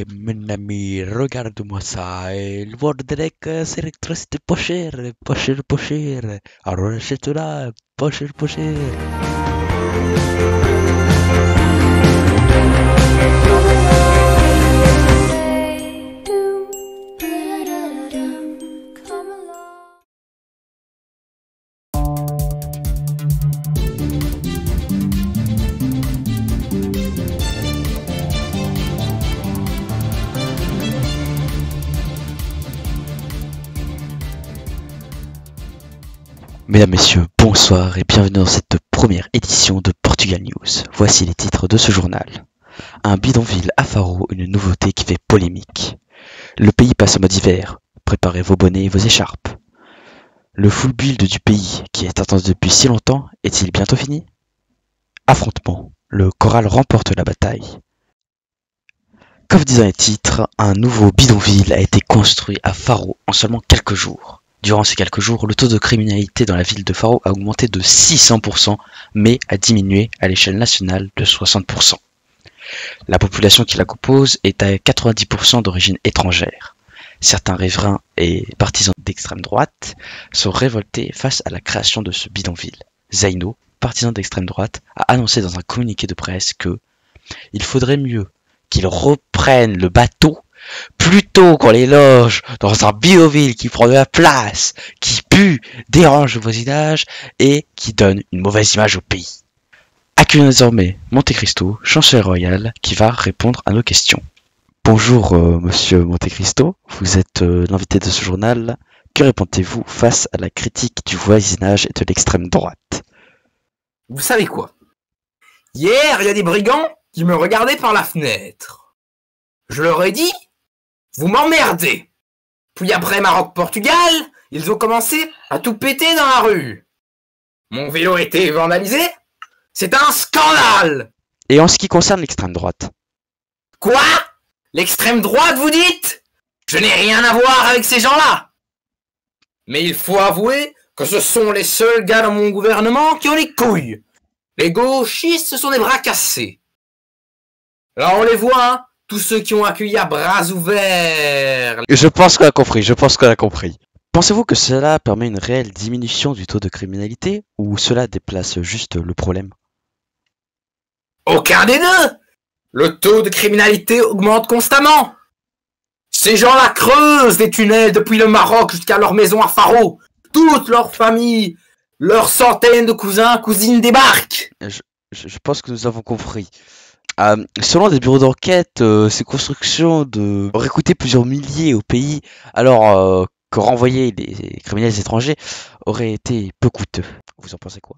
mon ami, regarde-moi ça. Le bordel, c'est l'électricité pas cher, pas cher, pas cher. Alors achète-la, pas cher, pas cher. Mesdames, Messieurs, bonsoir et bienvenue dans cette première édition de Portugal News. Voici les titres de ce journal. Un bidonville à Faro, une nouveauté qui fait polémique. Le pays passe en mode hiver. Préparez vos bonnets et vos écharpes. Le full build du pays, qui est attendu depuis si longtemps, est-il bientôt fini? Affrontement. Le choral remporte la bataille. Comme disant les titres, un nouveau bidonville a été construit à Faro en seulement quelques jours. Durant ces quelques jours, le taux de criminalité dans la ville de Faro a augmenté de 600%, mais a diminué à l'échelle nationale de 60%. La population qui la compose est à 90% d'origine étrangère. Certains riverains et partisans d'extrême droite sont révoltés face à la création de ce bidonville. Zaino, partisan d'extrême droite, a annoncé dans un communiqué de presse que il faudrait mieux qu'ils reprennent le bateau plutôt qu'on les loge dans un bidonville qui prend de la place, qui pue, dérange le voisinage et qui donne une mauvaise image au pays. Accueillons désormais Monte Cristo, chancelier royal, qui va répondre à nos questions. Bonjour monsieur Monte Cristo, vous êtes l'invité de ce journal. Que répondez-vous face à la critique du voisinage et de l'extrême droite? Vous savez quoi? Hier, il y a des brigands qui me regardaient par la fenêtre. Je leur ai dit, vous m'emmerdez. Puis après Maroc-Portugal, ils ont commencé à tout péter dans la rue. Mon vélo a été vandalisé. C'est un scandale. Et en ce qui concerne l'extrême droite? Quoi? L'extrême droite, vous dites? Je n'ai rien à voir avec ces gens-là. Mais il faut avouer que ce sont les seuls gars dans mon gouvernement qui ont les couilles. Les gauchistes, ce sont des bras cassés. Là, on les voit, hein, tous ceux qui ont accueilli à bras ouverts. Je pense qu'on a compris, Pensez-vous que cela permet une réelle diminution du taux de criminalité ou cela déplace juste le problème? Aucun des deux. Le taux de criminalité augmente constamment. Ces gens-là creusent des tunnels depuis le Maroc jusqu'à leur maison à Faro. Toute leur famille, leurs centaines de cousins, cousines débarquent. Je pense que nous avons compris. Selon des bureaux d'enquête, ces constructions auraient coûté plusieurs milliers au pays, alors que renvoyer les criminels étrangers aurait été peu coûteux. Vous en pensez quoi?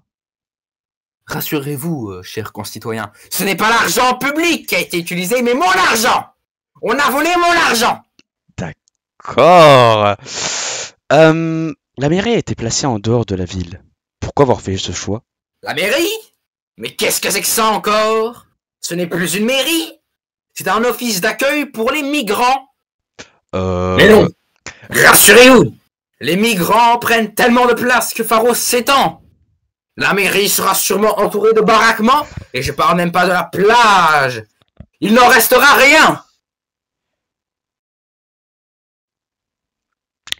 Rassurez-vous, chers concitoyens, ce n'est pas l'argent public qui a été utilisé, mais mon argent. On a volé mon argent. D'accord. La mairie a été placée en dehors de la ville. Pourquoi avoir fait ce choix? La mairie? Mais qu'est-ce que c'est que ça encore? Ce n'est plus une mairie. C'est un office d'accueil pour les migrants. Mais non. Rassurez-vous, les migrants prennent tellement de place que Faro s'étend. La mairie sera sûrement entourée de baraquements, et je parle même pas de la plage. Il n'en restera rien.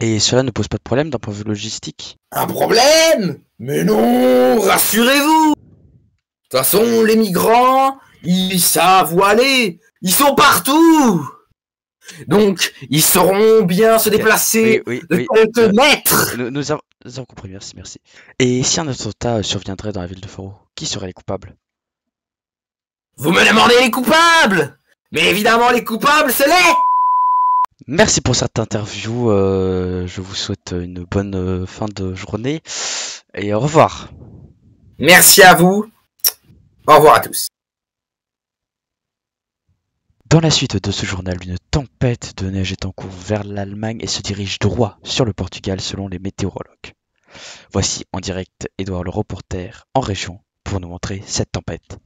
Et cela ne pose pas de problème d'un point de vue logistique? Un problème? Mais non, rassurez-vous. De toute façon, les migrants, ils savent où aller. Ils sont partout. Donc, ils sauront bien se déplacer de quelques mètres. Nous avons compris, merci. Et si un attentat surviendrait dans la ville de Faro, qui seraient les coupables? Vous me demandez les coupables? Mais évidemment, les coupables, c'est les... Merci pour cette interview, je vous souhaite une bonne fin de journée, et au revoir. Merci à vous, au revoir à tous. Dans la suite de ce journal, une tempête de neige est en cours vers l'Allemagne et se dirige droit sur le Portugal selon les météorologues. Voici en direct Edouard le reporter en région pour nous montrer cette tempête.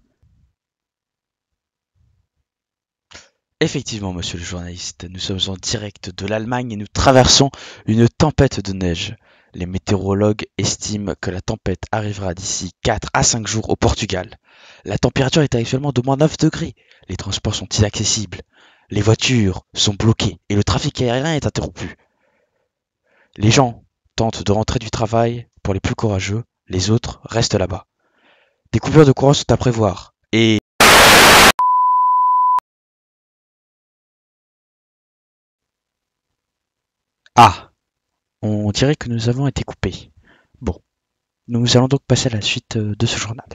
Effectivement, monsieur le journaliste, nous sommes en direct de l'Allemagne et nous traversons une tempête de neige. Les météorologues estiment que la tempête arrivera d'ici 4 à 5 jours au Portugal. La température est actuellement de -9 degrés. Les transports sont inaccessibles. Les voitures sont bloquées et le trafic aérien est interrompu. Les gens tentent de rentrer du travail pour les plus courageux, les autres restent là-bas. Des coupures de courant sont à prévoir et... Ah, on dirait que nous avons été coupés. Bon, nous allons donc passer à la suite de ce journal.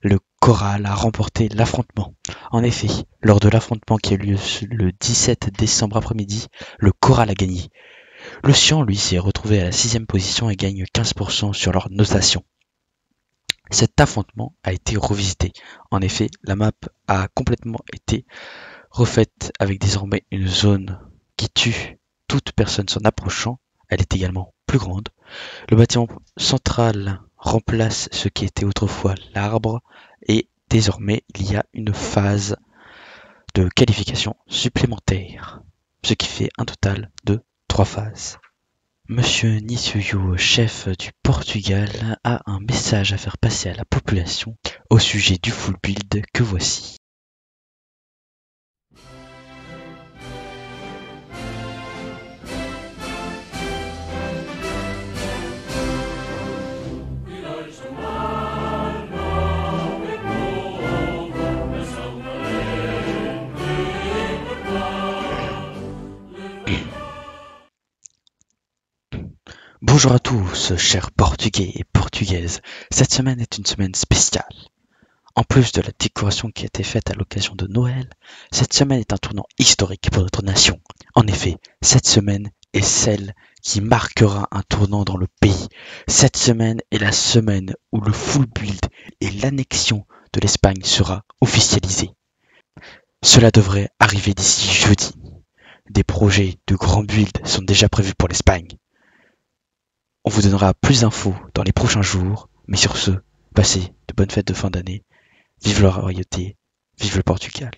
Le Coral a remporté l'affrontement. En effet, lors de l'affrontement qui a eu lieu le 17 décembre après-midi, le Coral a gagné. L'Océan, lui, s'est retrouvé à la 6e position et gagne 15% sur leur notation. Cet affrontement a été revisité. En effet, la map a complètement été refaite avec désormais une zone qui tue toute personne s'en approchant. Elle est également plus grande. Le bâtiment central remplace ce qui était autrefois l'arbre et désormais il y a une phase de qualification supplémentaire, ce qui fait un total de 3 phases. Monsieur Nissuyo, chef du Portugal, a un message à faire passer à la population au sujet du full build que voici. Bonjour à tous, chers Portugais et Portugaises. Cette semaine est une semaine spéciale. En plus de la décoration qui a été faite à l'occasion de Noël, cette semaine est un tournant historique pour notre nation. En effet, cette semaine est celle qui marquera un tournant dans le pays. Cette semaine est la semaine où le full build et l'annexion de l'Espagne sera officialisée. Cela devrait arriver d'ici jeudi. Des projets de grand build sont déjà prévus pour l'Espagne. On vous donnera plus d'infos dans les prochains jours, mais sur ce, passez de bonnes fêtes de fin d'année. Vive la royauté, vive le Portugal.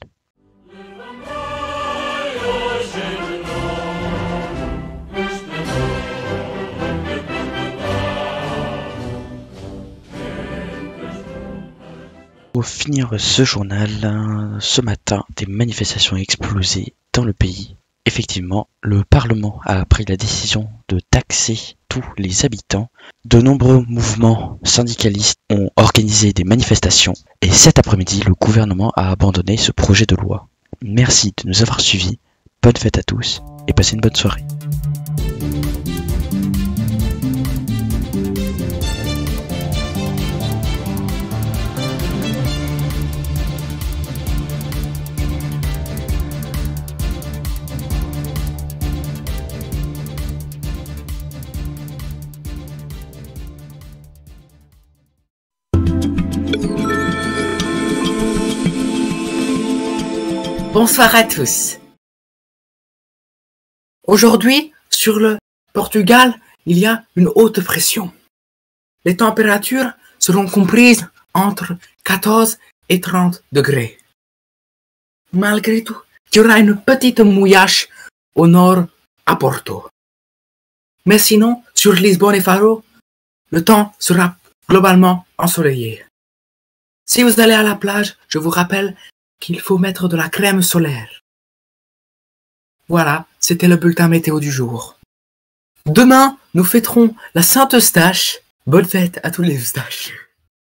Pour finir ce journal, ce matin, des manifestations ont explosé dans le pays. Effectivement, le Parlement a pris la décision de taxer tous les habitants. De nombreux mouvements syndicalistes ont organisé des manifestations et cet après-midi, le gouvernement a abandonné ce projet de loi. Merci de nous avoir suivis, bonne fête à tous et passez une bonne soirée. Bonsoir à tous. Aujourd'hui, sur le Portugal, il y a une haute pression. Les températures seront comprises entre 14 et 30 degrés. Malgré tout, il y aura une petite mouillache au nord à Porto. Mais sinon, sur Lisbonne et Faro, le temps sera globalement ensoleillé. Si vous allez à la plage, je vous rappelle qu'il faut mettre de la crème solaire. Voilà, c'était le bulletin météo du jour. Demain, nous fêterons la Sainte Eustache. Bonne fête à tous les Eustaches.